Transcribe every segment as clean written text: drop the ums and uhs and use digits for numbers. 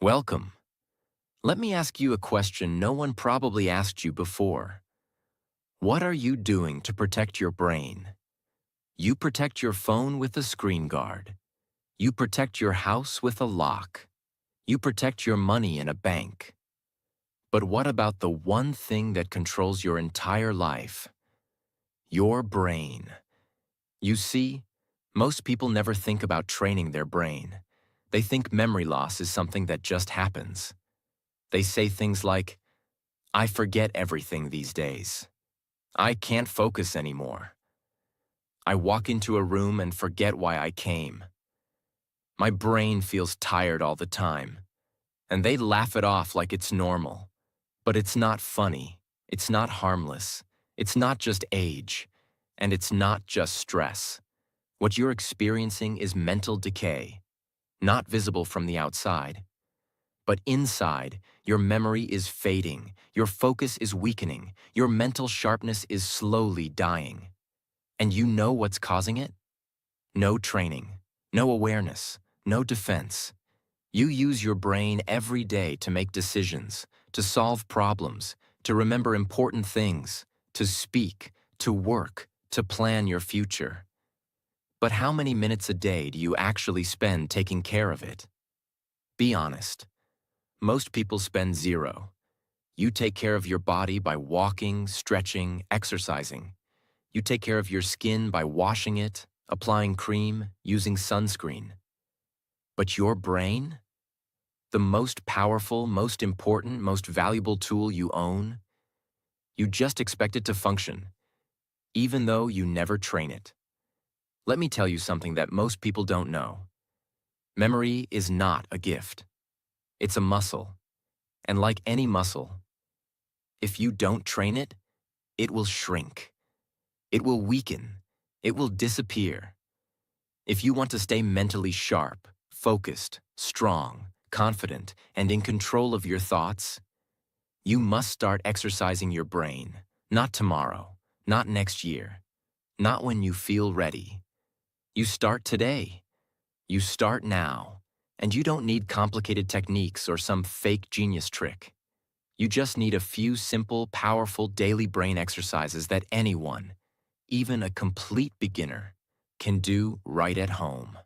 Welcome. Let me ask you a question no one probably asked you before. What are you doing to protect your brain? You protect your phone with a screen guard. You protect your house with a lock. You protect your money in a bank. But what about the one thing that controls your entire life? Your brain. You see, most people never think about training their brain. They think memory loss is something that just happens. They say things like, I forget everything these days. I can't focus anymore. I walk into a room and forget why I came. My brain feels tired all the time. And they laugh it off like it's normal. But it's not funny. It's not harmless. It's not just age. And it's not just stress. What you're experiencing is mental decay, not visible from the outside. But inside, your memory is fading, your focus is weakening, your mental sharpness is slowly dying. And you know what's causing it? No training, no awareness, no defense. You use your brain every day to make decisions, to solve problems, to remember important things, to speak, to work, to plan your future. But how many minutes a day do you actually spend taking care of it? Be honest. Most people spend zero. You take care of your body by walking, stretching, exercising. You take care of your skin by washing it, applying cream, using sunscreen. But your brain? The most powerful, most important, most valuable tool you own? You just expect it to function, even though you never train it. Let me tell you something that most people don't know. Memory is not a gift. It's a muscle. And like any muscle, if you don't train it, it will shrink. It will weaken. It will disappear. If you want to stay mentally sharp, focused, strong, confident, and in control of your thoughts, you must start exercising your brain. Not tomorrow, not next year, not when you feel ready. You start today. You start now. And you don't need complicated techniques or some fake genius trick. You just need a few simple, powerful daily brain exercises that anyone, even a complete beginner, can do right at home,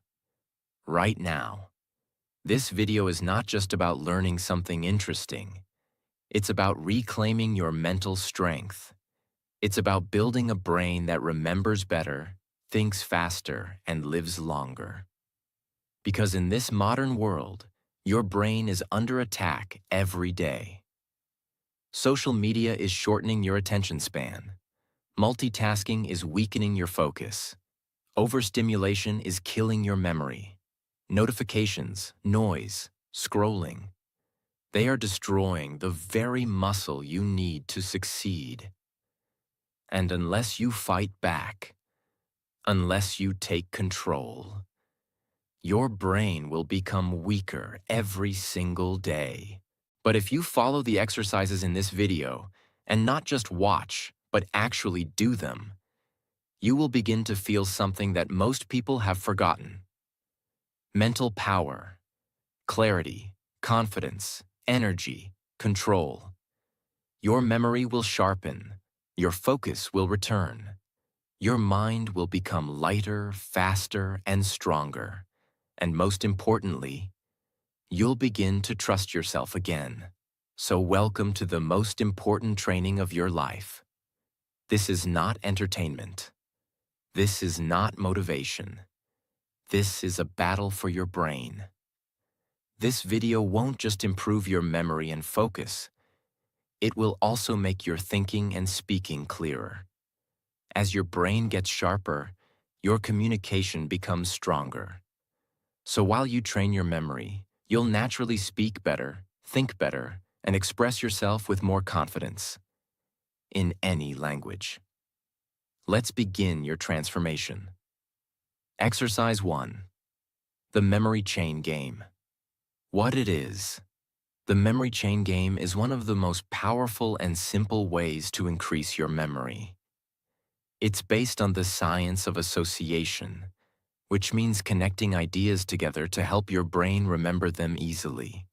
right now. This video is not just about learning something interesting. It's about reclaiming your mental strength. It's about building a brain that remembers better, thinks faster, and lives longer. Because in this modern world, your brain is under attack every day. Social media is shortening your attention span. Multitasking is weakening your focus. Overstimulation is killing your memory. Notifications, noise, scrolling. They are destroying the very muscle you need to succeed. And unless you fight back, unless you take control, your brain will become weaker every single day. But if you follow the exercises in this video, and not just watch, but actually do them, you will begin to feel something that most people have forgotten. Mental power, clarity, confidence, energy, control. Your memory will sharpen, your focus will return. Your mind will become lighter, faster, and stronger. And most importantly, you'll begin to trust yourself again. So welcome to the most important training of your life. This is not entertainment. This is not motivation. This is a battle for your brain. This video won't just improve your memory and focus. It will also make your thinking and speaking clearer. As your brain gets sharper, your communication becomes stronger. So while you train your memory, you'll naturally speak better, think better, and express yourself with more confidence in any language. Let's begin your transformation. Exercise 1. The memory chain game. What it is. The memory chain game is one of the most powerful and simple ways to increase your memory. It's based on the science of association, which means connecting ideas together to help your brain remember them easily.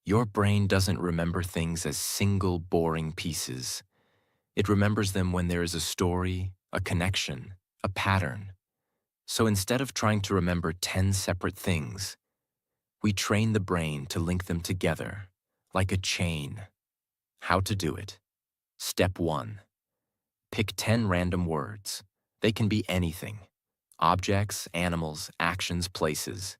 Your brain doesn't remember things as single boring pieces. It remembers them when there is a story, a connection, a pattern. So instead of trying to remember 10 separate things, we train the brain to link them together, like a chain. How to do it? Step 1. Pick 10 random words. They can be anything. Objects, animals, actions, places.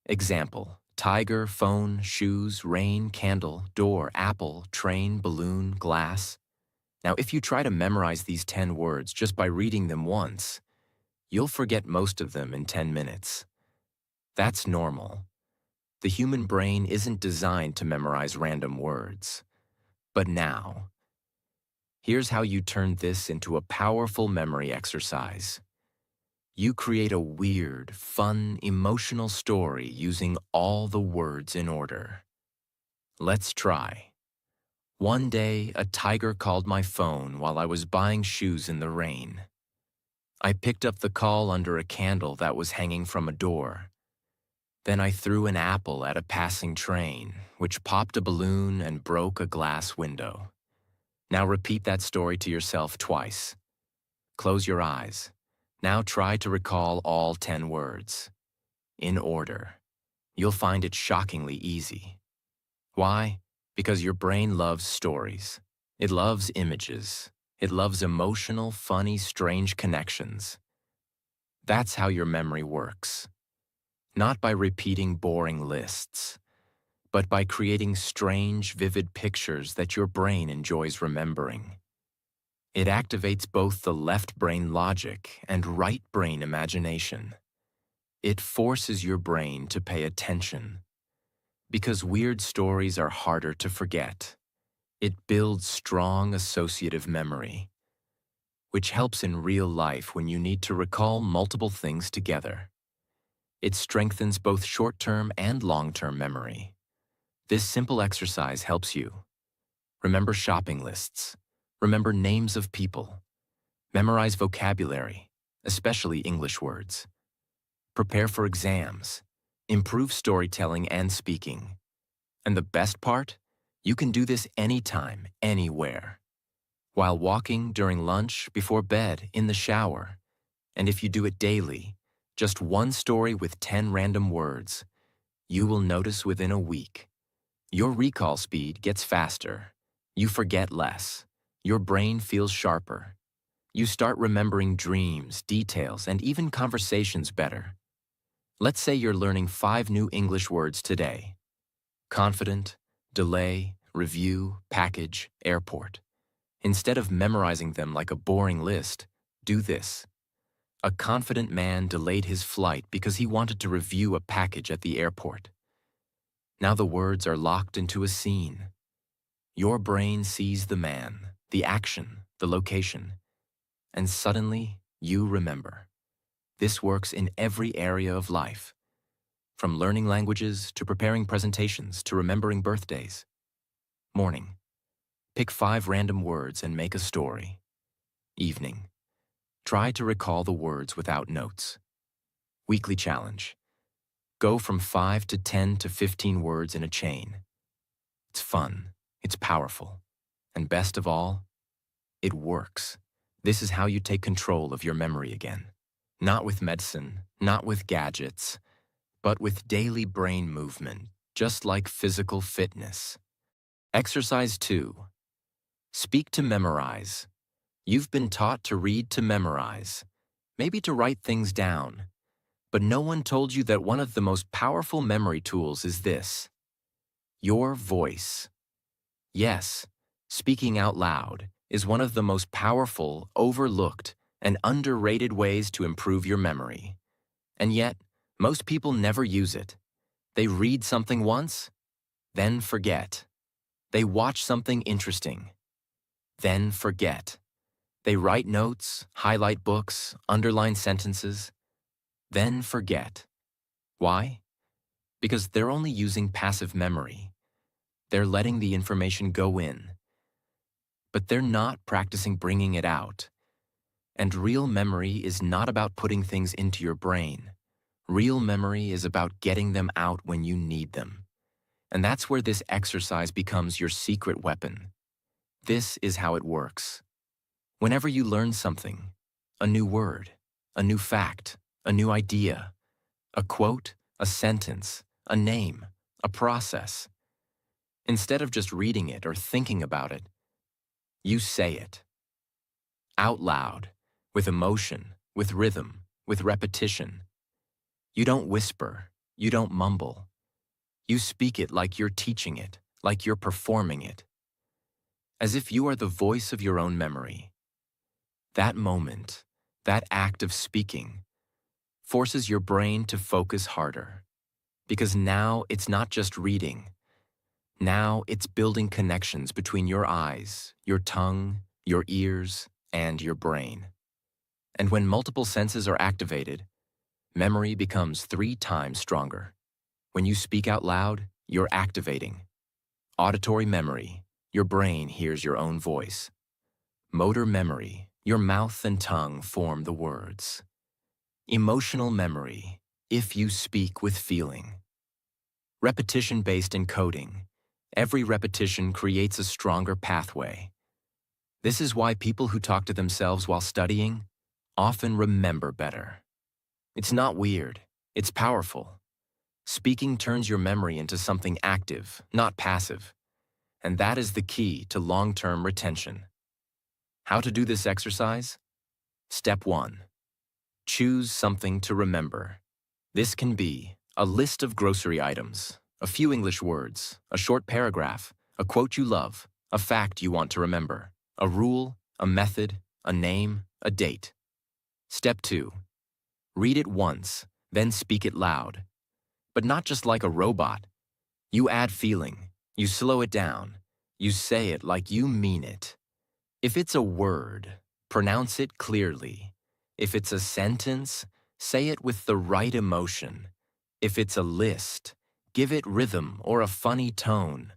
Example: tiger, phone, shoes, rain, candle, door, apple, train, balloon, glass. Now, if you try to memorize these 10 words just by reading them once, you'll forget most of them in 10 minutes. That's normal. The human brain isn't designed to memorize random words. But now, here's how you turn this into a powerful memory exercise. You create a weird, fun, emotional story using all the words in order. Let's try. One day, a tiger called my phone while I was buying shoes in the rain. I picked up the call under a candle that was hanging from a door. Then I threw an apple at a passing train, which popped a balloon and broke a glass window. Now repeat that story to yourself twice. Close your eyes. Now try to recall all 10 words. In order. You'll find it shockingly easy. Why? Because your brain loves stories. It loves images. It loves emotional, funny, strange connections. That's how your memory works. Not by repeating boring lists, but by creating strange, vivid pictures that your brain enjoys remembering. It activates both the left brain logic and right brain imagination. It forces your brain to pay attention. Because weird stories are harder to forget. It builds strong associative memory, which helps in real life when you need to recall multiple things together. It strengthens both short-term and long-term memory. This simple exercise helps you remember shopping lists, remember names of people, memorize vocabulary, especially English words, prepare for exams, improve storytelling and speaking. And the best part? You can do this anytime, anywhere. While walking, during lunch, before bed, in the shower. And if you do it daily, just one story with 10 random words, you will notice within a week. Your recall speed gets faster. You forget less. Your brain feels sharper. You start remembering dreams, details, and even conversations better. Let's say you're learning 5 new English words today. Confident, delay, review, package, airport. Instead of memorizing them like a boring list, do this. A confident man delayed his flight because he wanted to review a package at the airport. Now the words are locked into a scene. Your brain sees the man, the action, the location, and suddenly you remember. This works in every area of life, from learning languages to preparing presentations to remembering birthdays. Morning. Pick 5 random words and make a story. Evening. Try to recall the words without notes. Weekly challenge. Go from 5 to 10 to 15 words in a chain. It's fun, it's powerful, and best of all, it works. This is how you take control of your memory again. Not with medicine, not with gadgets, but with daily brain movement, just like physical fitness. Exercise 2. Speak to memorize. You've been taught to read to memorize, maybe to write things down. But no one told you that one of the most powerful memory tools is this: your voice. Yes, speaking out loud is one of the most powerful, overlooked, and underrated ways to improve your memory. And yet, most people never use it. They read something once, then forget. They watch something interesting, then forget. They write notes, highlight books, underline sentences, then forget. Why? Because they're only using passive memory. They're letting the information go in, but they're not practicing bringing it out. And real memory is not about putting things into your brain. Real memory is about getting them out when you need them. And that's where this exercise becomes your secret weapon. This is how it works. Whenever you learn something, a new word, a new fact, a new idea, a quote, a sentence, a name, a process, instead of just reading it or thinking about it, you say it. Out loud, with emotion, with rhythm, with repetition. You don't whisper, you don't mumble. You speak it like you're teaching it, like you're performing it, as if you are the voice of your own memory. That moment, that act of speaking, forces your brain to focus harder. Because now it's not just reading. Now it's building connections between your eyes, your tongue, your ears, and your brain. And when multiple senses are activated, memory becomes 3 times stronger. When you speak out loud, you're activating. Auditory memory, your brain hears your own voice. Motor memory, your mouth and tongue form the words. Emotional memory, if you speak with feeling. Repetition-based encoding. Every repetition creates a stronger pathway. This is why people who talk to themselves while studying often remember better. It's not weird, it's powerful. Speaking turns your memory into something active, not passive. And that is the key to long-term retention. How to do this exercise? Step 1. Choose something to remember. This can be a list of grocery items, a few English words, a short paragraph, a quote you love, a fact you want to remember, a rule, a method, a name, a date. Step 2. Read it once, then speak it loud. But not just like a robot. You add feeling, you slow it down, you say it like you mean it. If it's a word, pronounce it clearly. If it's a sentence, say it with the right emotion. If it's a list, give it rhythm or a funny tone.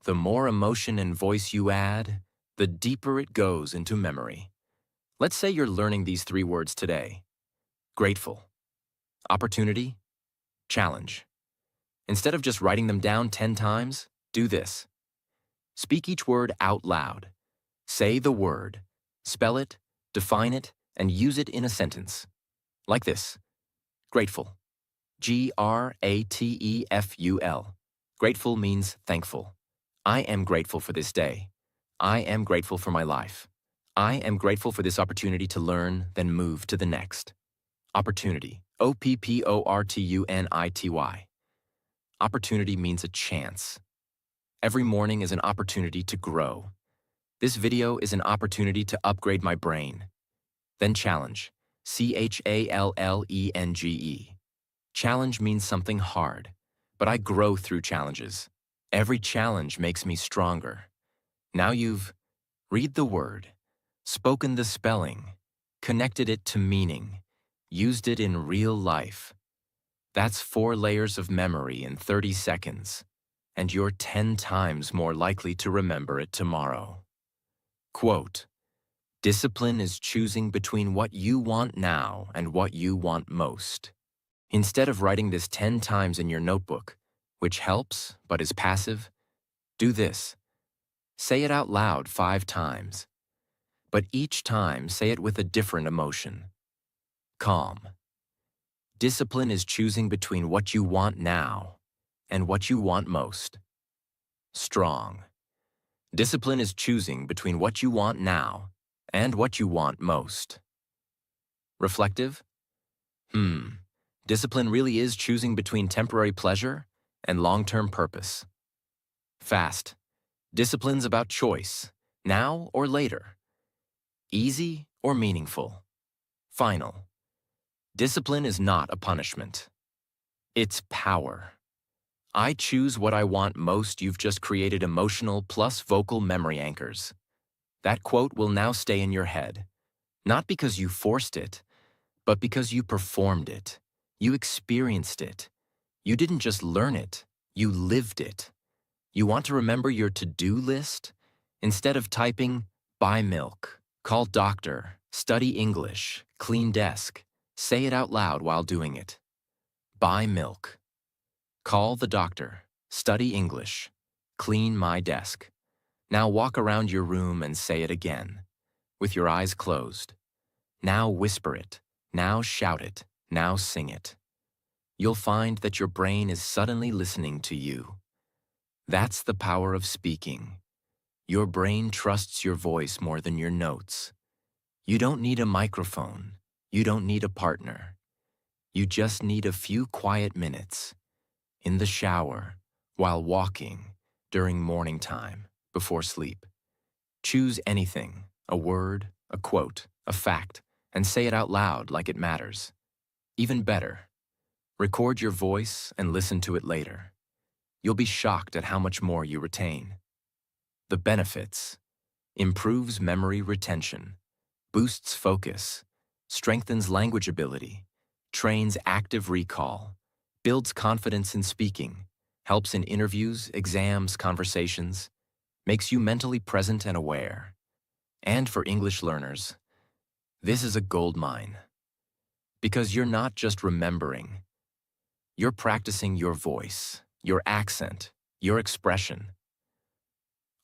The more emotion and voice you add, the deeper it goes into memory. Let's say you're learning these 3 words today. Grateful. Opportunity. Challenge. Instead of just writing them down 10 times, do this. Speak each word out loud. Say the word, spell it, define it, and use it in a sentence. Like this. Grateful. Grateful. Grateful means thankful. I am grateful for this day. I am grateful for my life. I am grateful for this opportunity to learn, then move to the next. Opportunity. Opportunity. Opportunity means a chance. Every morning is an opportunity to grow. This video is an opportunity to upgrade my brain. Then challenge. Challenge. Challenge means something hard, but I grow through challenges. Every challenge makes me stronger. Now you've read the word, spoken the spelling, connected it to meaning, used it in real life. That's 4 layers of memory in 30 seconds, and you're 10 times more likely to remember it tomorrow. Quote, discipline is choosing between what you want now and what you want most. Instead of writing this 10 times in your notebook, which helps but is passive, do this. Say it out loud 5 times. But each time, say it with a different emotion. Calm. Discipline is choosing between what you want now and what you want most. Strong. Discipline is choosing between what you want now and what you want most. Reflective? Discipline really is choosing between temporary pleasure and long-term purpose. Fast. Discipline's about choice, now or later. Easy or meaningful. Final. Discipline is not a punishment. It's power. I choose what I want most. You've just created emotional plus vocal memory anchors. That quote will now stay in your head, not because you forced it, but because you performed it. You experienced it. You didn't just learn it, you lived it. You want to remember your to-do list? Instead of typing, buy milk, call doctor, study English, clean desk, say it out loud while doing it. Buy milk. Call the doctor, Study English. Clean my desk. Now walk around your room and say it again, with your eyes closed. Now whisper it. Now shout it. Now sing it. You'll find that your brain is suddenly listening to you. That's the power of speaking. Your brain trusts your voice more than your notes. You don't need a microphone. You don't need a partner. You just need a few quiet minutes. In the shower, while walking, during morning time, before sleep. Choose anything, a word, a quote, a fact, and say it out loud like it matters. Even better, record your voice and listen to it later. You'll be shocked at how much more you retain. The benefits: improves memory retention, boosts focus, strengthens language ability, trains active recall, builds confidence in speaking, helps in interviews, exams, conversations, makes you mentally present and aware. And for English learners, this is a gold mine. Because you're not just remembering, you're practicing your voice, your accent, your expression,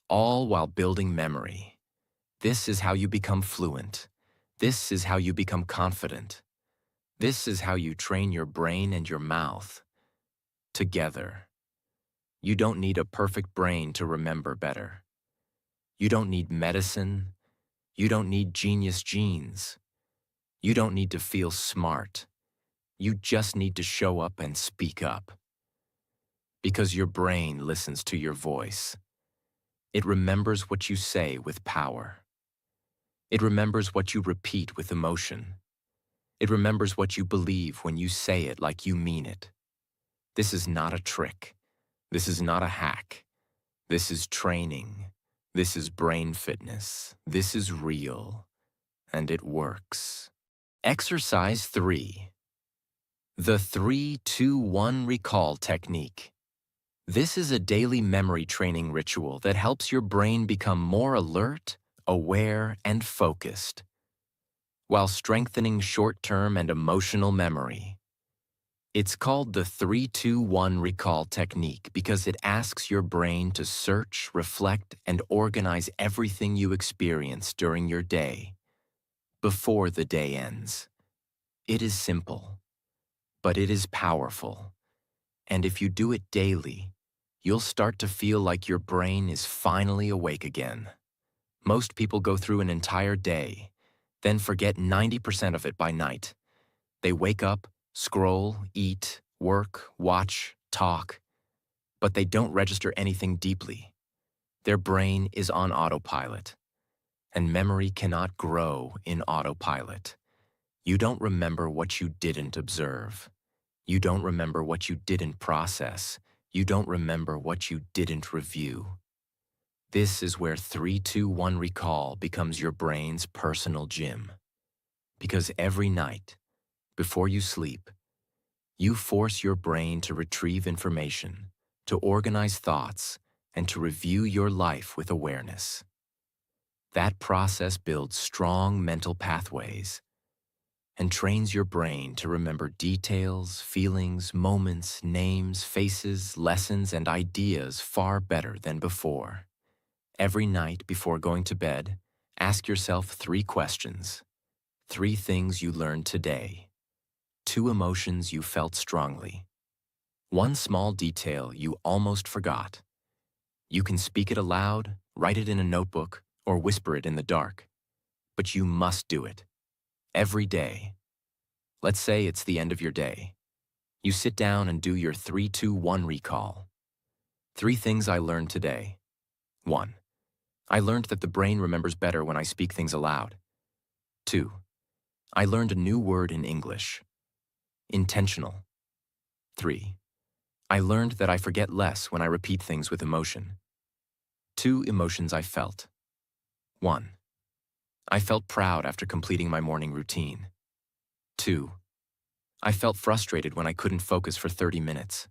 all while building memory. This is how you become fluent. This is how you become confident. This is how you train your brain and your mouth together. You don't need a perfect brain to remember better. You don't need medicine. You don't need genius genes. You don't need to feel smart. You just need to show up and speak up. Because your brain listens to your voice. It remembers what you say with power. It remembers what you repeat with emotion. It remembers what you believe when you say it like you mean it. This is not a trick. This is not a hack. This is training. This is brain fitness. This is real. And it works. Exercise 3. The 3-2-1 recall technique. This is a daily memory training ritual that helps your brain become more alert, aware, and focused, while strengthening short-term and emotional memory. It's called the 3-2-1 recall technique because it asks your brain to search, reflect, and organize everything you experience during your day, before the day ends. It is simple, but it is powerful. And if you do it daily, you'll start to feel like your brain is finally awake again. Most people go through an entire day, then forget 90% of it by night. They wake up, scroll, eat, work, watch, talk, but they don't register anything deeply. Their brain is on autopilot, and memory cannot grow in autopilot. You don't remember what you didn't observe. You don't remember what you didn't process. You don't remember what you didn't review. This is where 3-2-1 recall becomes your brain's personal gym. Because every night, before you sleep, you force your brain to retrieve information, to organize thoughts, and to review your life with awareness. That process builds strong mental pathways and trains your brain to remember details, feelings, moments, names, faces, lessons, and ideas far better than before. Every night before going to bed, ask yourself 3 questions. 3 things you learned today. 2 emotions you felt strongly. 1 small detail you almost forgot. You can speak it aloud, write it in a notebook, or whisper it in the dark. But you must do it. Every day. Let's say it's the end of your day. You sit down and do your 3-2-1 recall. 3 things I learned today. 1. I learned that the brain remembers better when I speak things aloud. 2. I learned a new word in English. Intentional. 3. I learned that I forget less when I repeat things with emotion. 2 emotions I felt. 1. I felt proud after completing my morning routine. 2. I felt frustrated when I couldn't focus for 30 minutes.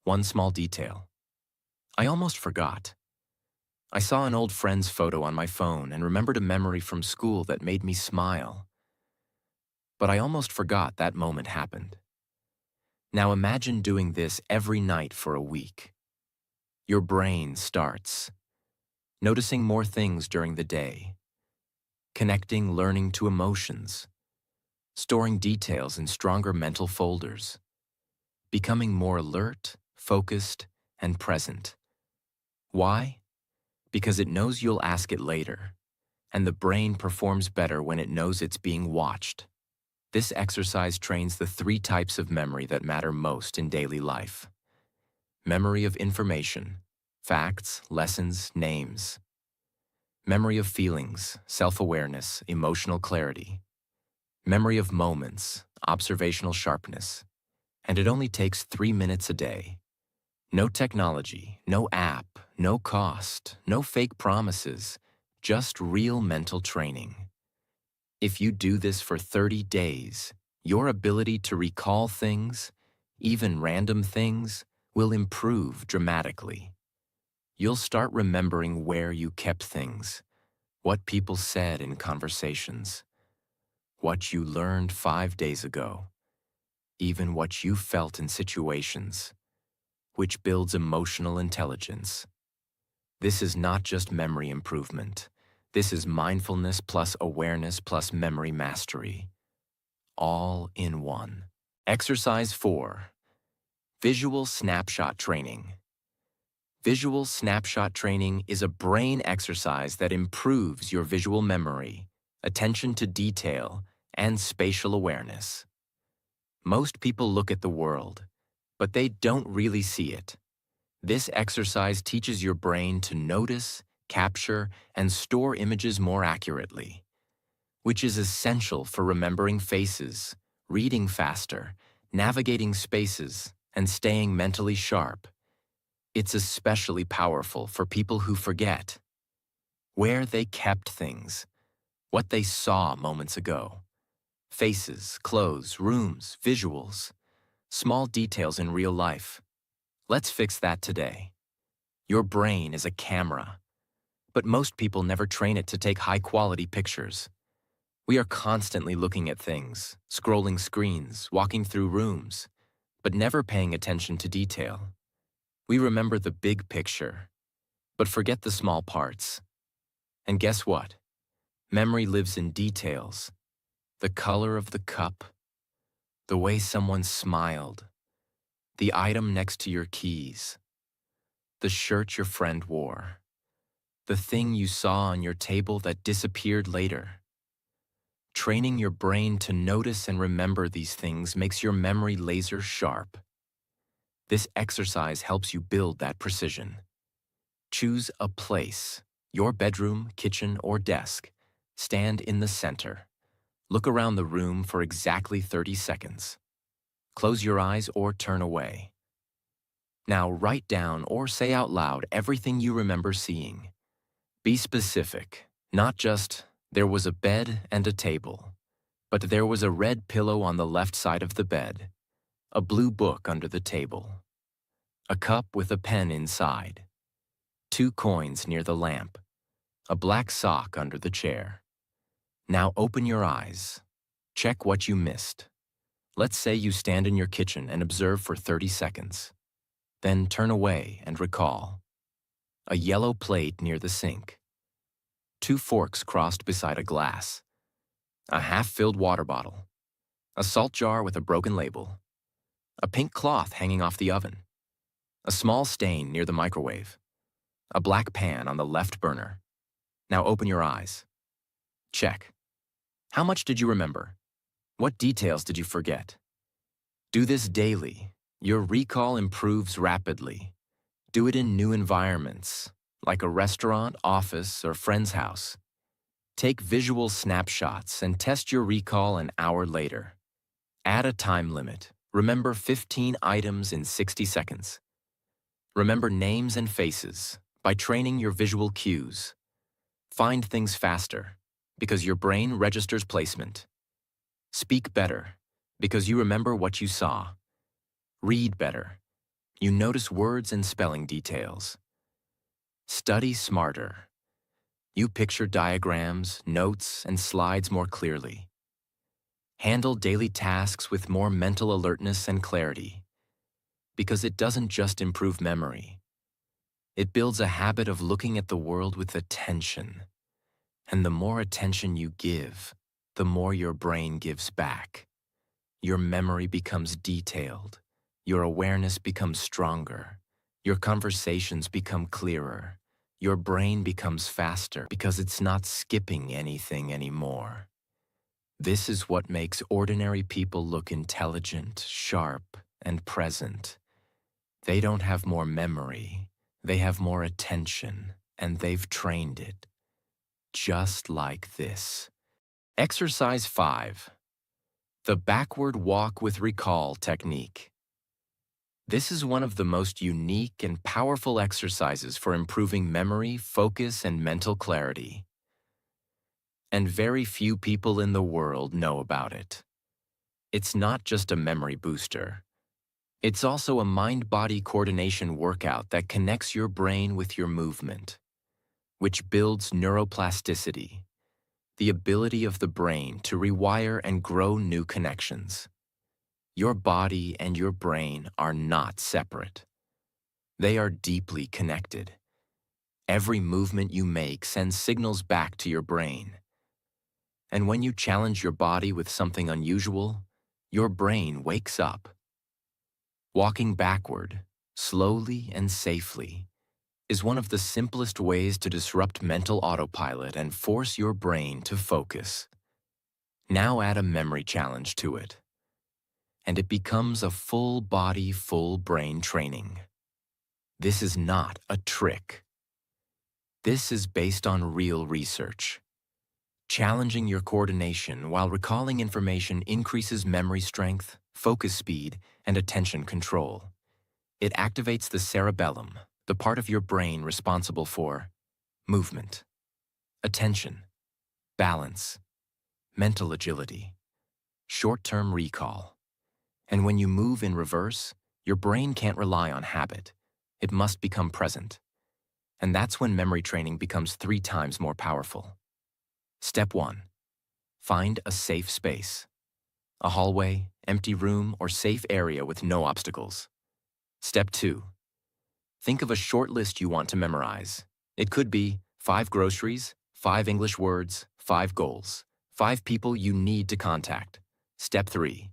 1 small detail. I almost forgot. I saw an old friend's photo on my phone and remembered a memory from school that made me smile. But I almost forgot that moment happened. Now imagine doing this every night for a week. Your brain starts noticing more things during the day, connecting learning to emotions, storing details in stronger mental folders, becoming more alert, focused, and present. Why? Because it knows you'll ask it later, and the brain performs better when it knows it's being watched. This exercise trains the three types of memory that matter most in daily life. Memory of information, facts, lessons, names. Memory of feelings, self-awareness, emotional clarity. Memory of moments, observational sharpness. And it only takes 3 minutes a day. No technology, no app, no cost, no fake promises, just real mental training. If you do this for 30 days, your ability to recall things, even random things, will improve dramatically. You'll start remembering where you kept things, what people said in conversations, what you learned 5 days ago, even what you felt in situations, which builds emotional intelligence. This is not just memory improvement. This is mindfulness plus awareness plus memory mastery, all in one. Exercise 4. Visual snapshot training. Visual snapshot training is a brain exercise that improves your visual memory, attention to detail, and spatial awareness. Most people look at the world, but they don't really see it. This exercise teaches your brain to notice, capture, and store images more accurately, which is essential for remembering faces, reading faster, navigating spaces, and staying mentally sharp. It's especially powerful for people who forget where they kept things, what they saw moments ago. Faces, clothes, rooms, visuals, small details in real life. Let's fix that today. Your brain is a camera, but most people never train it to take high-quality pictures. We are constantly looking at things, scrolling screens, walking through rooms, but never paying attention to detail. We remember the big picture, but forget the small parts. And guess what? Memory lives in details. The color of the cup, the way someone smiled, the item next to your keys, the shirt your friend wore, the thing you saw on your table that disappeared later. Training your brain to notice and remember these things makes your memory laser sharp. This exercise helps you build that precision. Choose a place, your bedroom, kitchen, or desk. Stand in the center. Look around the room for exactly 30 seconds. Close your eyes or turn away. Now write down or say out loud everything you remember seeing. Be specific, not just, there was a bed and a table, but there was a red pillow on the left side of the bed, a blue book under the table, a cup with a pen inside, 2 coins near the lamp, a black sock under the chair. Now open your eyes. Check what you missed. Let's say you stand in your kitchen and observe for 30 seconds. Then turn away and recall. A yellow plate near the sink. 2 forks crossed beside a glass. A half-filled water bottle. A salt jar with a broken label. A pink cloth hanging off the oven. A small stain near the microwave. A black pan on the left burner. Now open your eyes. Check. How much did you remember? What details did you forget? Do this daily. Your recall improves rapidly. Do it in new environments, like a restaurant, office, or friend's house. Take visual snapshots and test your recall an hour later. Add a time limit. Remember 15 items in 60 seconds. Remember names and faces by training your visual cues. Find things faster because your brain registers placement. Speak better because you remember what you saw. Read better. You notice words and spelling details. Study smarter. You picture diagrams, notes, and slides more clearly. Handle daily tasks with more mental alertness and clarity. Because it doesn't just improve memory. It builds a habit of looking at the world with attention. And the more attention you give, the more your brain gives back. Your memory becomes detailed. Your awareness becomes stronger. Your conversations become clearer. Your brain becomes faster because it's not skipping anything anymore. This is what makes ordinary people look intelligent, sharp, and present. They don't have more memory. They have more attention, and they've trained it. Just like this. Exercise 5. The backward walk with recall technique. This is one of the most unique and powerful exercises for improving memory, focus, and mental clarity. And very few people in the world know about it. It's not just a memory booster. It's also a mind-body coordination workout that connects your brain with your movement, which builds neuroplasticity, the ability of the brain to rewire and grow new connections. Your body and your brain are not separate. They are deeply connected. Every movement you make sends signals back to your brain. And when you challenge your body with something unusual, your brain wakes up. Walking backward, slowly and safely, is one of the simplest ways to disrupt mental autopilot and force your brain to focus. Now add a memory challenge to it, and it becomes a full body, full brain training. This is not a trick. This is based on real research. Challenging your coordination while recalling information increases memory strength, focus speed, and attention control. It activates the cerebellum, the part of your brain responsible for movement, attention, balance, mental agility, short-term recall. And when you move in reverse, your brain can't rely on habit. It must become present. And that's when memory training becomes 3 times more powerful. Step 1. Find a safe space. A hallway, empty room, or safe area with no obstacles. Step 2. Think of a short list you want to memorize. It could be 5 groceries, 5 English words, 5 goals, 5 people you need to contact. Step 3.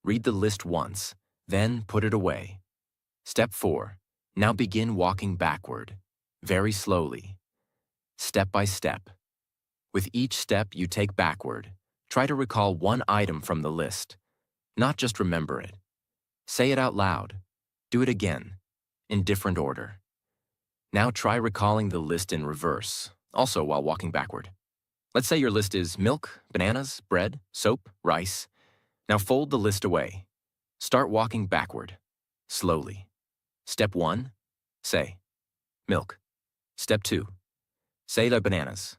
Read the list once, then put it away. Step 4. Now begin walking backward, very slowly, step by step. With each step you take backward, try to recall one item from the list, not just remember it. Say it out loud. Do it again, in different order. Now try recalling the list in reverse, also while walking backward. Let's say your list is milk, bananas, bread, soap, rice. Now fold the list away. Start walking backward, slowly. Step 1, say, milk. Step 2, say the bananas.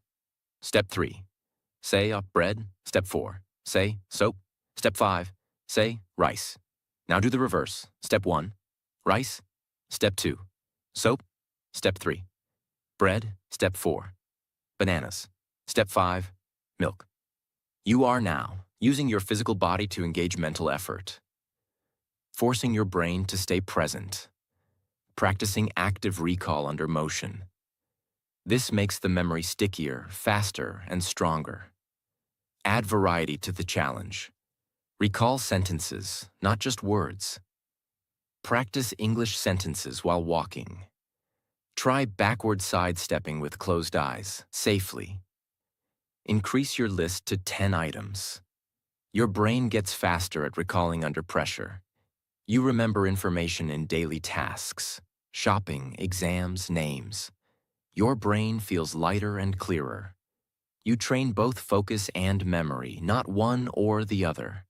Step 3, say bread. Step 4, say soap. Step 5, say rice. Now do the reverse. Step 1, rice. Step 2, soap. Step 3, bread. Step 4, bananas. Step 5, milk. You are now using your physical body to engage mental effort, forcing your brain to stay present, practicing active recall under motion. This makes the memory stickier, faster, and stronger. Add variety to the challenge. Recall sentences, not just words. Practice English sentences while walking. Try backward sidestepping with closed eyes, safely. Increase your list to 10 items. Your brain gets faster at recalling under pressure. You remember information in daily tasks, shopping, exams, names. Your brain feels lighter and clearer. You train both focus and memory, not one or the other.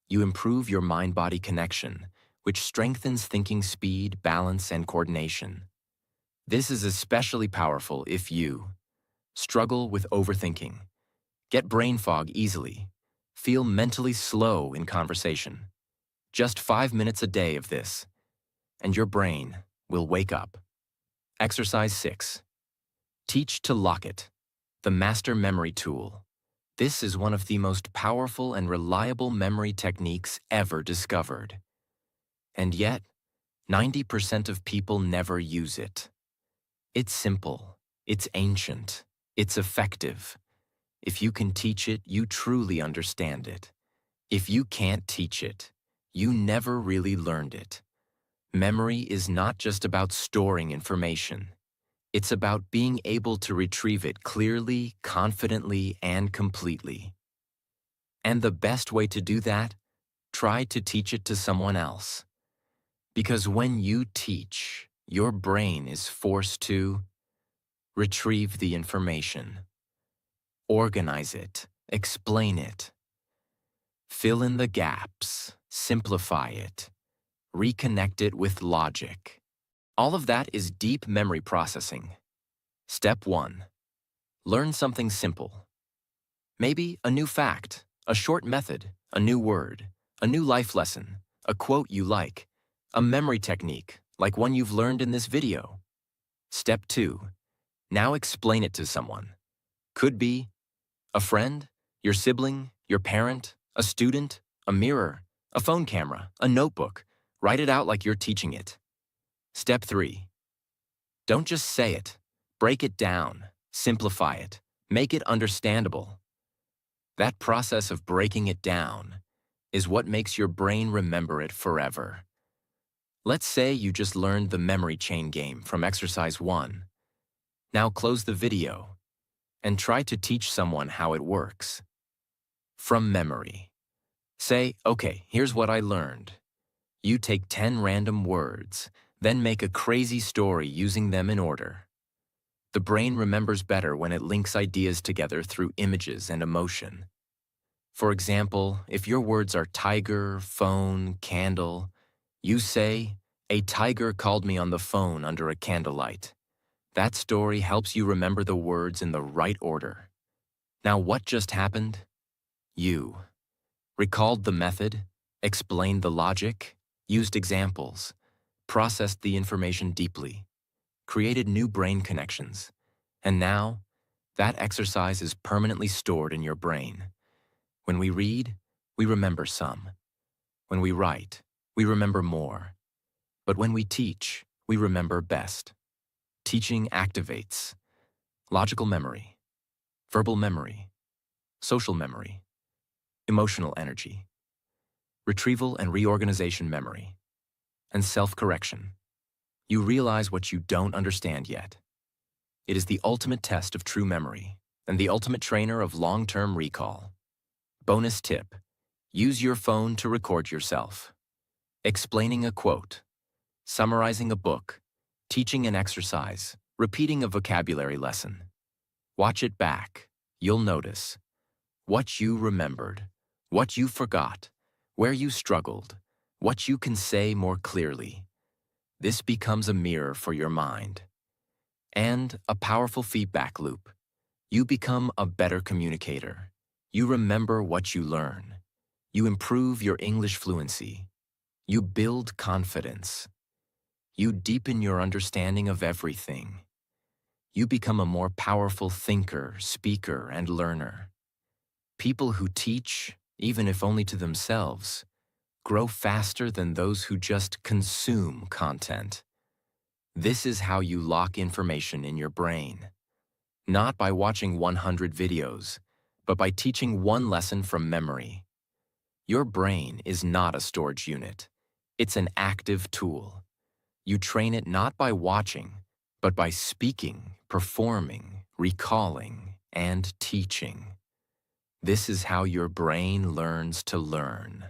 You improve your mind-body connection, which strengthens thinking speed, balance, and coordination. This is especially powerful if you struggle with overthinking, get brain fog easily, feel mentally slow in conversation. Just 5 minutes a day of this, and your brain will wake up. Exercise 6. Teach to lock it, the master memory tool. This is one of the most powerful and reliable memory techniques ever discovered. And yet, 90% of people never use it. It's simple, it's ancient, it's effective. If you can teach it, you truly understand it. If you can't teach it, you never really learned it. Memory is not just about storing information. It's about being able to retrieve it clearly, confidently, and completely. And the best way to do that? Try to teach it to someone else. Because when you teach, your brain is forced to retrieve the information, organize it, explain it, fill in the gaps, simplify it, reconnect it with logic. All of that is deep memory processing. Step 1. Learn something simple. Maybe a new fact, a short method, a new word, a new life lesson, a quote you like, a memory technique like one you've learned in this video. Step 2. Now explain it to someone. Could be a friend, your sibling, your parent, a student, a mirror, a phone camera, a notebook. Write it out like you're teaching it. Step 3. Don't just say it. Break it down, simplify it, make it understandable. That process of breaking it down is what makes your brain remember it forever. Let's say you just learned the memory chain game from exercise 1. Now close the video and try to teach someone how it works. From memory. Say, okay, here's what I learned. You take 10 random words, then make a crazy story using them in order. The brain remembers better when it links ideas together through images and emotion. For example, if your words are tiger, phone, candle, you say, a tiger called me on the phone under a candlelight. That story helps you remember the words in the right order. Now what just happened? You recalled the method, explained the logic, used examples, processed the information deeply, created new brain connections, and now that exercise is permanently stored in your brain. When we read, we remember some. When we write, we remember more. But when we teach, we remember best. Teaching activates logical memory, verbal memory, social memory, emotional energy, retrieval and reorganization memory, and self-correction. You realize what you don't understand yet. It is the ultimate test of true memory and the ultimate trainer of long-term recall. Bonus tip: use your phone to record yourself. Explaining a quote, summarizing a book, teaching an exercise, repeating a vocabulary lesson. Watch it back. You'll notice what you remembered, what you forgot, where you struggled, what you can say more clearly. This becomes a mirror for your mind. And a powerful feedback loop. You become a better communicator. You remember what you learn. You improve your English fluency. You build confidence. You deepen your understanding of everything. You become a more powerful thinker, speaker, and learner. People who teach, even if only to themselves, grow faster than those who just consume content. This is how you lock information in your brain. Not by watching 100 videos, but by teaching one lesson from memory. Your brain is not a storage unit. It's an active tool. You train it not by watching, but by speaking, performing, recalling, and teaching. This is how your brain learns to learn.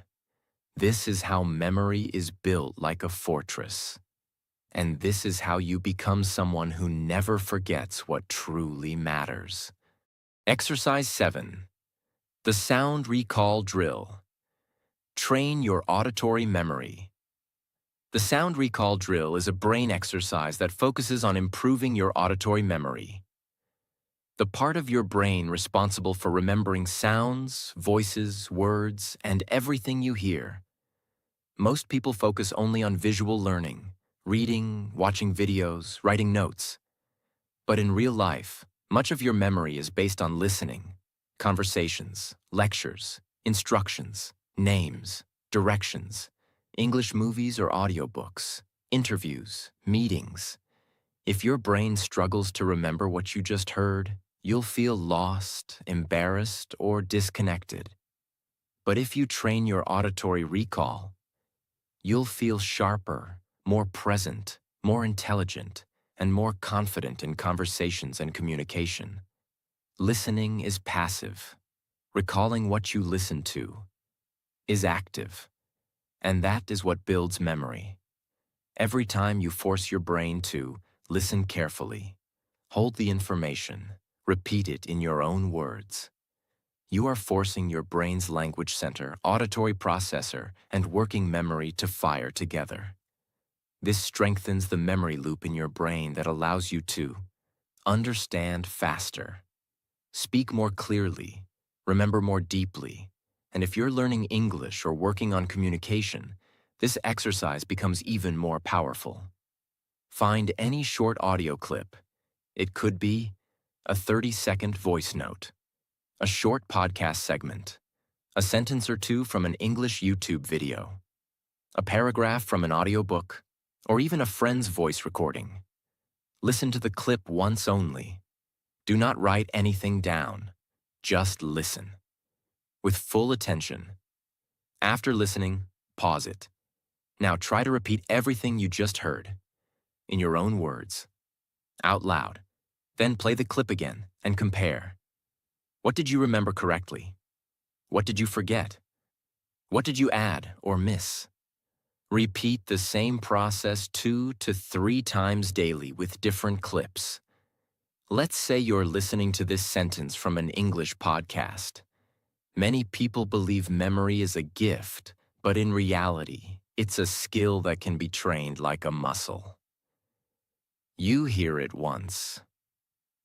This is how memory is built like a fortress. And this is how you become someone who never forgets what truly matters. Exercise 7. The Sound Recall Drill. Train your auditory memory. The Sound Recall Drill is a brain exercise that focuses on improving your auditory memory. The part of your brain responsible for remembering sounds, voices, words, and everything you hear. Most people focus only on visual learning, reading, watching videos, writing notes. But in real life, much of your memory is based on listening, conversations, lectures, instructions, names, directions, English movies or audiobooks, interviews, meetings. If your brain struggles to remember what you just heard, you'll feel lost, embarrassed, or disconnected. But if you train your auditory recall, you'll feel sharper, more present, more intelligent, and more confident in conversations and communication. Listening is passive. Recalling what you listen to is active. And that is what builds memory. Every time you force your brain to listen carefully, hold the information, repeat it in your own words, you are forcing your brain's language center, auditory processor, and working memory to fire together. This strengthens the memory loop in your brain that allows you to understand faster, speak more clearly, remember more deeply, and if you're learning English or working on communication, this exercise becomes even more powerful. Find any short audio clip. It could be a 30-second voice note, a short podcast segment, a sentence or two from an English YouTube video, a paragraph from an audiobook, or even a friend's voice recording. Listen to the clip once only. Do not write anything down. Just listen. With full attention. After listening, pause it. Now try to repeat everything you just heard, in your own words, out loud. Then play the clip again and compare. What did you remember correctly? What did you forget? What did you add or miss? Repeat the same process 2 to 3 times daily with different clips. Let's say you're listening to this sentence from an English podcast. Many people believe memory is a gift, but in reality, it's a skill that can be trained like a muscle. You hear it once.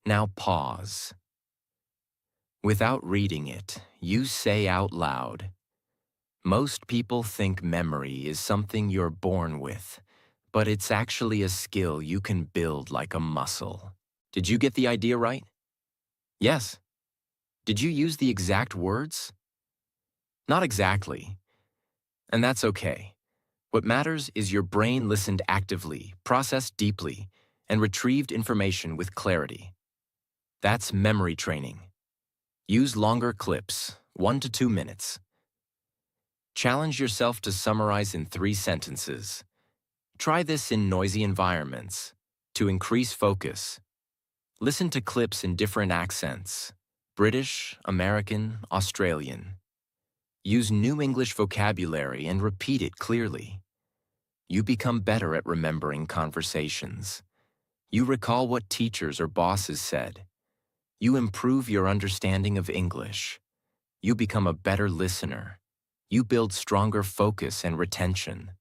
Now pause. Without reading it, you say out loud, "Most people think memory is something you're born with, but it's actually a skill you can build like a muscle." Did you get the idea right? Yes. Did you use the exact words? Not exactly. And that's okay. What matters is your brain listened actively, processed deeply, and retrieved information with clarity. That's memory training. Use longer clips, 1 to 2 minutes. Challenge yourself to summarize in 3 sentences. Try this in noisy environments to increase focus. Listen to clips in different accents: British, American, Australian. Use new English vocabulary and repeat it clearly. You become better at remembering conversations. You recall what teachers or bosses said. You improve your understanding of English. You become a better listener. You build stronger focus and retention.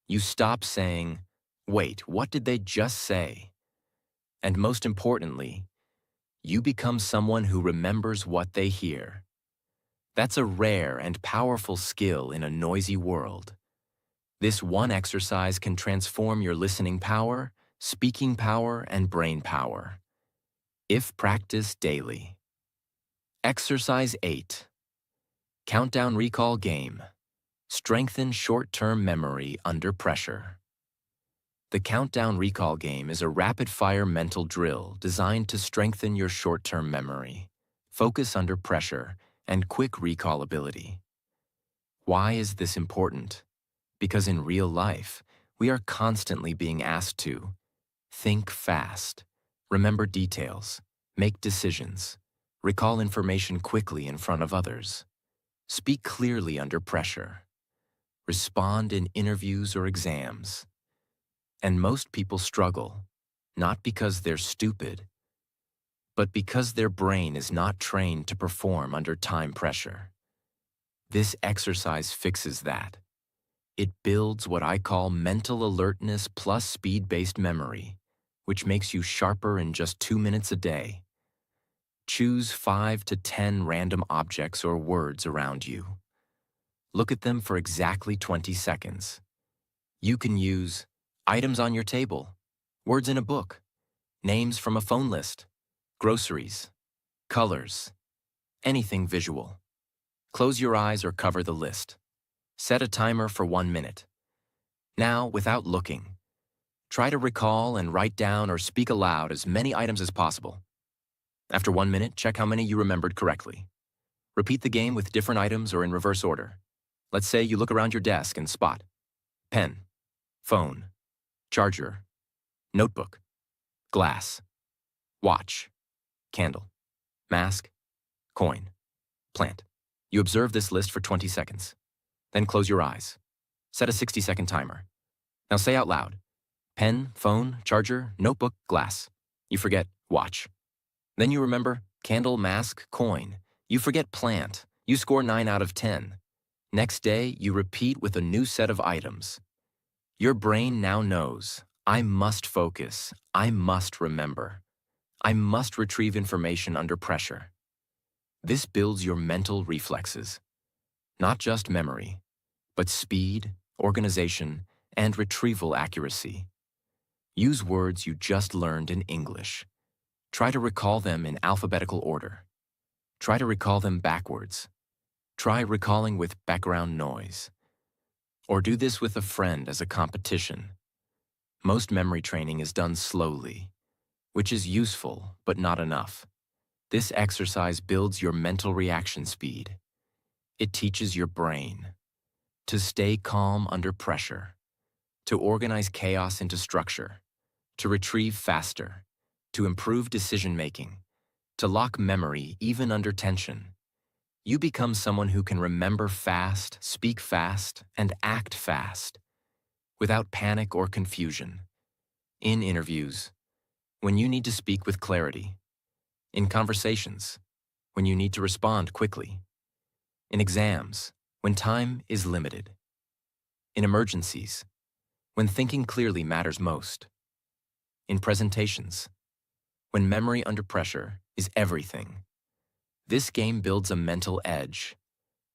You stop saying, "Wait, what did they just say?" And most importantly, you become someone who remembers what they hear. That's a rare and powerful skill in a noisy world. This one exercise can transform your listening power, speaking power, and brain power, if practiced daily. Exercise 8. Countdown Recall Game. Strengthen short-term memory under pressure. The Countdown Recall Game is a rapid-fire mental drill designed to strengthen your short-term memory, focus under pressure, and quick recall ability. Why is this important? Because in real life, we are constantly being asked to think fast, remember details, make decisions, recall information quickly in front of others, speak clearly under pressure, respond in interviews or exams. And most people struggle, not because they're stupid, but because their brain is not trained to perform under time pressure. This exercise fixes that. It builds what I call mental alertness plus speed-based memory, which makes you sharper in just 2 minutes a day. Choose 5 to 10 random objects or words around you. Look at them for exactly 20 seconds. You can use items on your table, words in a book, names from a phone list, groceries, colors, anything visual. Close your eyes or cover the list. Set a timer for 1 minute. Now, without looking, Try to recall and write down or speak aloud as many items as possible. After 1 minute, check how many you remembered correctly. Repeat the game with different items or in reverse order. Let's say you look around your desk and spot pen, phone, charger, notebook, glass, watch, candle, mask, coin, plant. You observe this list for 20 seconds. Then close your eyes. Set a 60-second timer. Now say out loud, pen, phone, charger, notebook, glass. You forget watch. Then you remember candle, mask, coin. You forget plant. You score 9 out of 10. Next day, you repeat with a new set of items. Your brain now knows, I must focus. I must remember. I must retrieve information under pressure. This builds your mental reflexes. Not just memory, but speed, organization, and retrieval accuracy. Use words you just learned in English. Try to recall them in alphabetical order. Try to recall them backwards. Try recalling with background noise. Or do this with a friend as a competition. Most memory training is done slowly, which is useful but not enough. This exercise builds your mental reaction speed. It teaches your brain to stay calm under pressure, to organize chaos into structure, to retrieve faster, to improve decision-making, to lock memory even under tension. You become someone who can remember fast, speak fast, and act fast, without panic or confusion. In interviews, when you need to speak with clarity. In conversations, when you need to respond quickly. In exams, when time is limited. In emergencies, when thinking clearly matters most. In presentations, when memory under pressure is everything. This game builds a mental edge,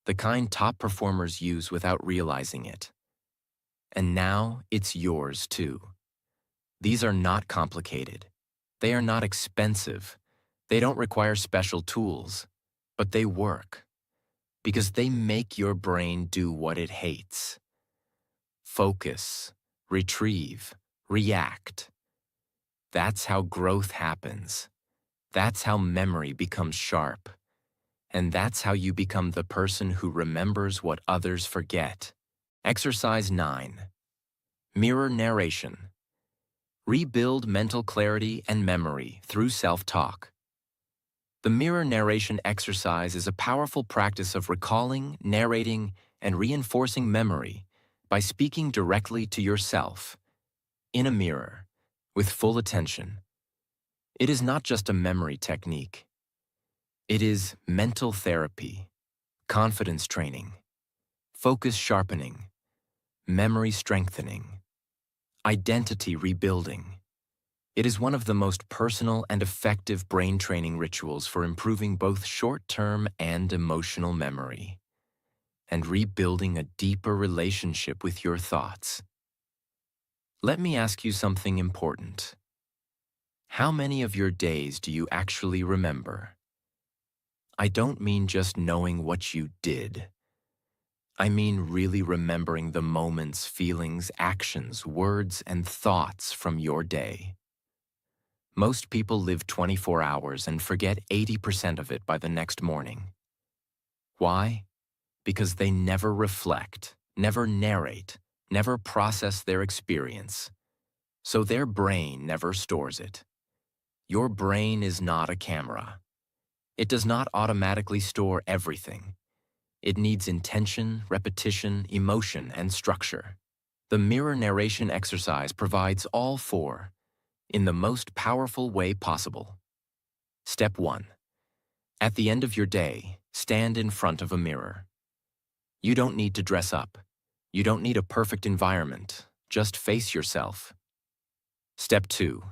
the kind top performers use without realizing it. And now it's yours too. These are not complicated. They are not expensive. They don't require special tools, but they work because they make your brain do what it hates. Focus, retrieve, react. That's how growth happens. That's how memory becomes sharp. And that's how you become the person who remembers what others forget. Exercise 9. Mirror narration. Rebuild mental clarity and memory through self-talk. The mirror narration exercise is a powerful practice of recalling, narrating, and reinforcing memory by speaking directly to yourself, in a mirror, with full attention. It is not just a memory technique. It is mental therapy, confidence training, focus sharpening, memory strengthening, identity rebuilding. It is one of the most personal and effective brain training rituals for improving both short-term and emotional memory, and rebuilding a deeper relationship with your thoughts. Let me ask you something important. How many of your days do you actually remember? I don't mean just knowing what you did. I mean really remembering the moments, feelings, actions, words, and thoughts from your day. Most people live 24 hours and forget 80% of it by the next morning. Why? Because they never reflect, never narrate, never process their experience. So their brain never stores it. Your brain is not a camera. It does not automatically store everything. It needs intention, repetition, emotion, and structure. The mirror narration exercise provides all four in the most powerful way possible. Step 1. At the end of your day, stand in front of a mirror. You don't need to dress up. You don't need a perfect environment. Just face yourself. Step 2.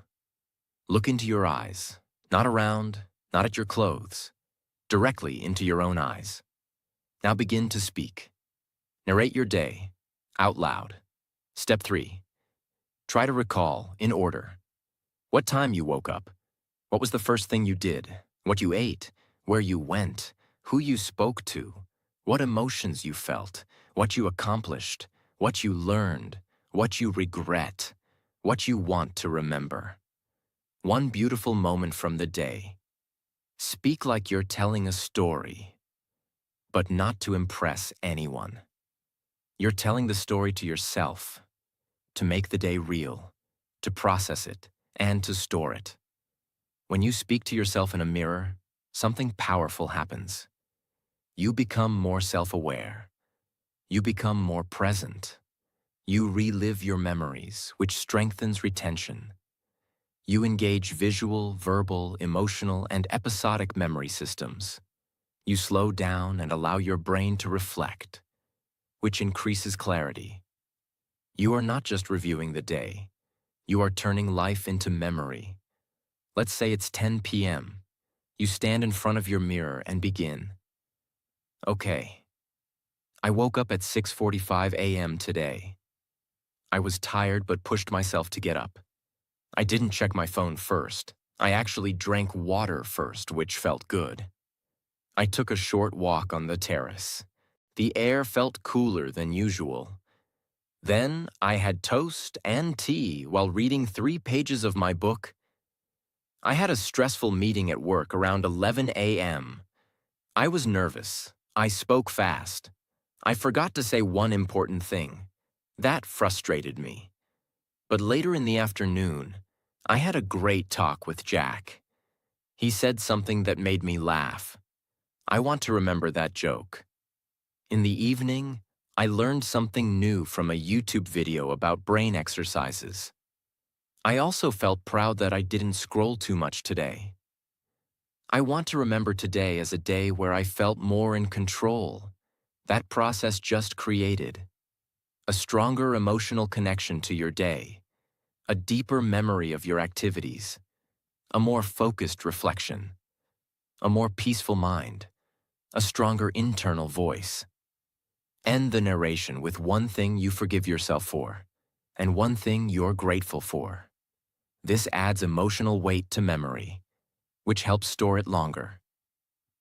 Look into your eyes, not around, not at your clothes, directly into your own eyes. Now begin to speak. Narrate your day, out loud. Step 3. Try to recall, in order, what time you woke up, what was the first thing you did, what you ate, where you went, who you spoke to, what emotions you felt, what you accomplished, what you learned, what you regret, What you want to remember. One beautiful moment from the day. Speak like you're telling a story, but not to impress anyone. You're telling the story to yourself, to make the day real, to process it, and to store it. When you speak to yourself in a mirror, something powerful happens. You become more self-aware. You become more present. You relive your memories, which strengthens retention. You engage visual, verbal, emotional, and episodic memory systems. You slow down and allow your brain to reflect, which increases clarity. You are not just reviewing the day. You are turning life into memory. Let's say it's 10 p.m. You stand in front of your mirror and begin. Okay, I woke up at 6:45 a.m. today. I was tired but pushed myself to get up. I didn't check my phone first. I actually drank water first, which felt good. I took a short walk on the terrace. The air felt cooler than usual. Then I had toast and tea while reading 3 pages of my book. I had a stressful meeting at work around 11 a.m. I was nervous. I spoke fast. I forgot to say one important thing. That frustrated me. But later in the afternoon, I had a great talk with Jack. He said something that made me laugh. I want to remember that joke. In the evening, I learned something new from a YouTube video about brain exercises. I also felt proud that I didn't scroll too much today. I want to remember today as a day where I felt more in control. That process just created a stronger emotional connection to your day, a deeper memory of your activities, a more focused reflection, a more peaceful mind, a stronger internal voice. End the narration with one thing you forgive yourself for, and one thing you're grateful for. This adds emotional weight to memory, which helps store it longer.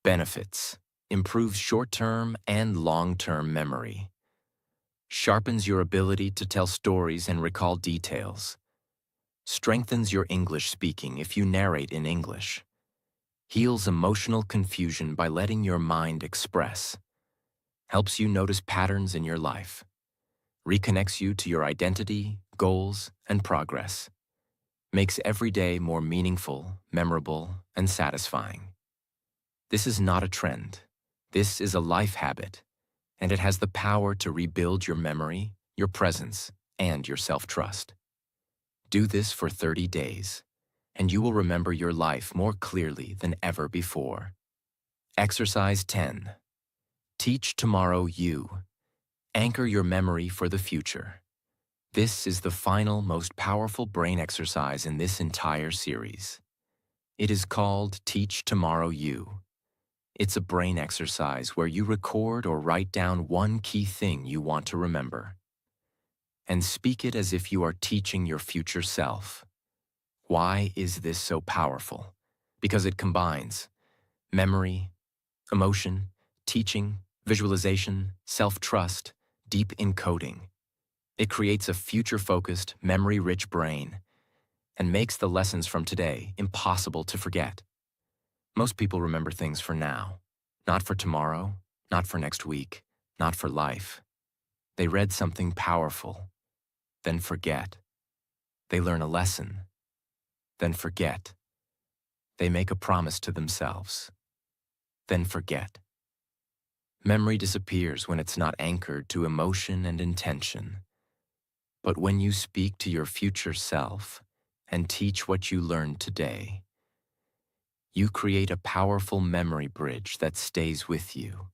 Benefits: improves short-term and long-term memory. Sharpens your ability to tell stories and recall details. Strengthens your English speaking if you narrate in English. Heals emotional confusion by letting your mind express. Helps you notice patterns in your life. Reconnects you to your identity, goals, and progress. Makes every day more meaningful, memorable, and satisfying. This is not a trend. This is a life habit, and it has the power to rebuild your memory, your presence, and your self-trust. Do this for 30 days, and you will remember your life more clearly than ever before. Exercise 10. Teach tomorrow you. Anchor your memory for the future. This is the final, most powerful brain exercise in this entire series. It is called Teach Tomorrow You. It's a brain exercise where you record or write down one key thing you want to remember, and speak it as if you are teaching your future self. Why is this so powerful? Because it combines memory, emotion, teaching, visualization, self-trust, deep encoding. It creates a future-focused, memory-rich brain and makes the lessons from today impossible to forget. Most people remember things for now, not for tomorrow, not for next week, not for life. They read something powerful, then forget. They learn a lesson, then forget. They make a promise to themselves, then forget. Memory disappears when it's not anchored to emotion and intention. But when you speak to your future self and teach what you learned today, you create a powerful memory bridge that stays with you.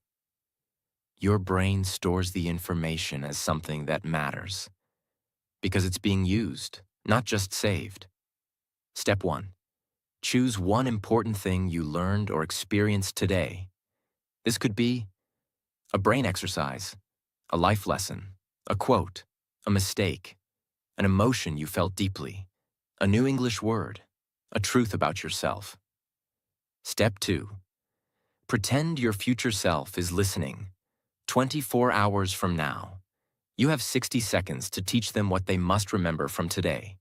Your brain stores the information as something that matters, because it's being used, not just saved. Step 1. Choose one important thing you learned or experienced today. This could be a brain exercise, a life lesson, a quote, a mistake, an emotion you felt deeply, a new English word, a truth about yourself. Step 2. Pretend your future self is listening. 24 hours from now, you have 60 seconds to teach them what they must remember from today.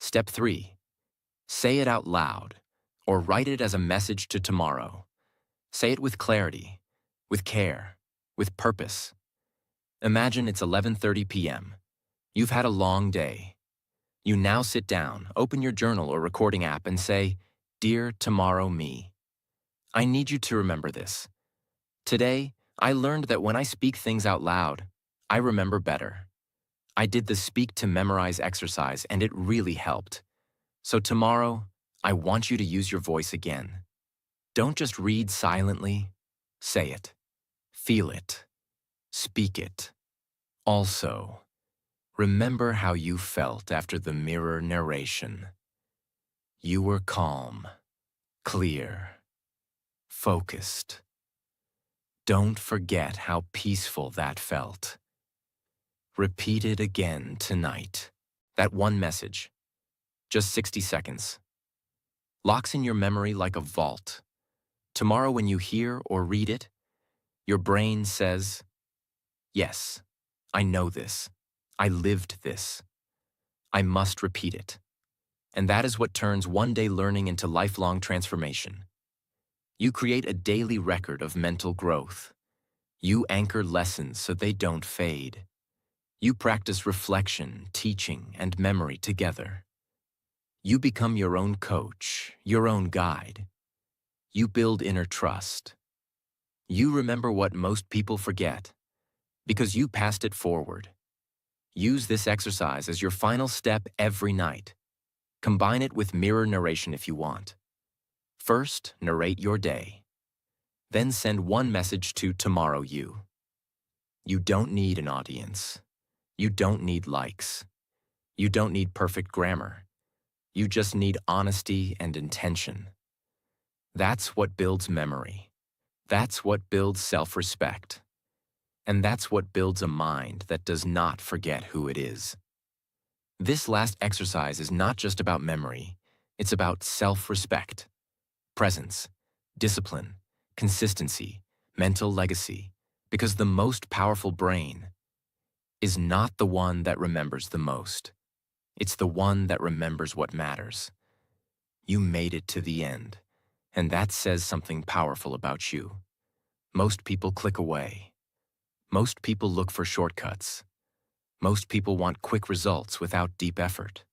Step 3. Say it out loud, or write it as a message to tomorrow. Say it with clarity, with care, with purpose. Imagine it's 11:30 p.m. You've had a long day. You now sit down, open your journal or recording app and say, "Dear tomorrow me, I need you to remember this. Today, I learned that when I speak things out loud, I remember better. I did the speak to memorize exercise and it really helped. So tomorrow, I want you to use your voice again. Don't just read silently. Say it. Feel it. Speak it. Also, remember how you felt after the mirror narration. You were calm, clear, focused. Don't forget how peaceful that felt. Repeat it again tonight. That one message, just 60 seconds, locks in your memory like a vault. Tomorrow when you hear or read it, your brain says, "Yes, I know this. I lived this. I must repeat it." And that is what turns one-day learning into lifelong transformation. You create a daily record of mental growth. You anchor lessons so they don't fade. You practice reflection, teaching, and memory together. You become your own coach, your own guide. You build inner trust. You remember what most people forget because you passed it forward. Use this exercise as your final step every night. Combine it with mirror narration if you want. First, narrate your day. Then send one message to tomorrow you. You don't need an audience. You don't need likes. You don't need perfect grammar. You just need honesty and intention. That's what builds memory. That's what builds self-respect. And that's what builds a mind that does not forget who it is. This last exercise is not just about memory. It's about self-respect, presence, discipline, consistency, mental legacy, because the most powerful brain is not the one that remembers the most. It's the one that remembers what matters. You made it to the end, and that says something powerful about you. Most people click away. Most people look for shortcuts. Most people want quick results without deep effort.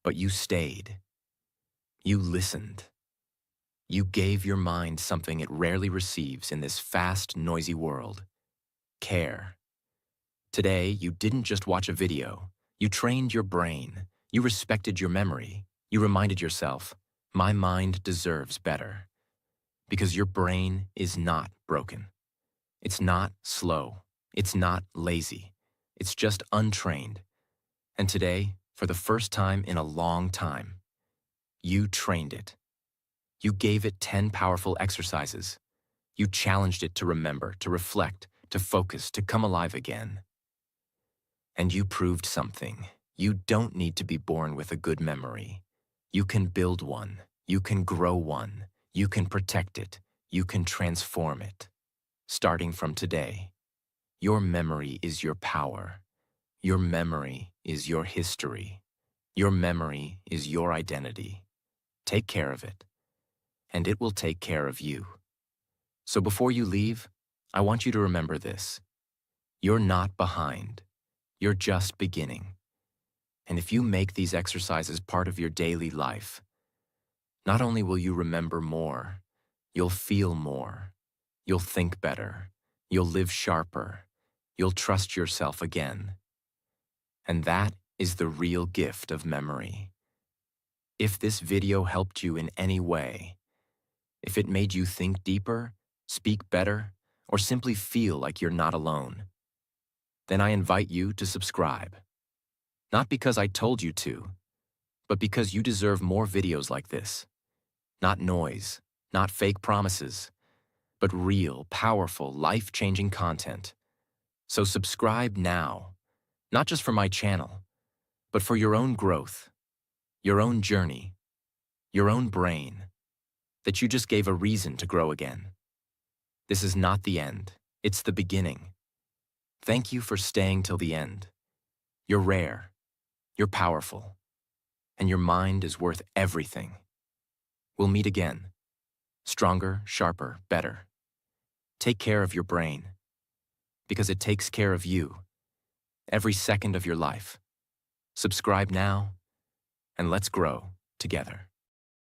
But you stayed. You listened. You gave your mind something it rarely receives in this fast, noisy world: care. Today, you didn't just watch a video. You trained your brain. You respected your memory. You reminded yourself, my mind deserves better. Because your brain is not broken. It's not slow. It's not lazy. It's just untrained. And today, for the first time in a long time, you trained it. You gave it 10 powerful exercises. You challenged it to remember, to reflect, to focus, to come alive again. And you proved something. You don't need to be born with a good memory. You can build one. You can grow one. You can protect it. You can transform it. Starting from today, your memory is your power. Your memory is your history. Your memory is your identity. Take care of it, and it will take care of you. So before you leave, I want you to remember this. You're not behind. You're just beginning. And if you make these exercises part of your daily life, not only will you remember more, you'll feel more, you'll think better, you'll live sharper, you'll trust yourself again. And that is the real gift of memory. If this video helped you in any way, if it made you think deeper, speak better, or simply feel like you're not alone, then I invite you to subscribe. Not because I told you to, but because you deserve more videos like this. Not noise, not fake promises, but real, powerful, life-changing content. So subscribe now, not just for my channel, but for your own growth, your own journey, your own brain, that you just gave a reason to grow again. This is not the end, it's the beginning. Thank you for staying till the end. You're rare, you're powerful, and your mind is worth everything. We'll meet again. Stronger, sharper, better. Take care of your brain, because it takes care of you every second of your life. Subscribe now, and let's grow together.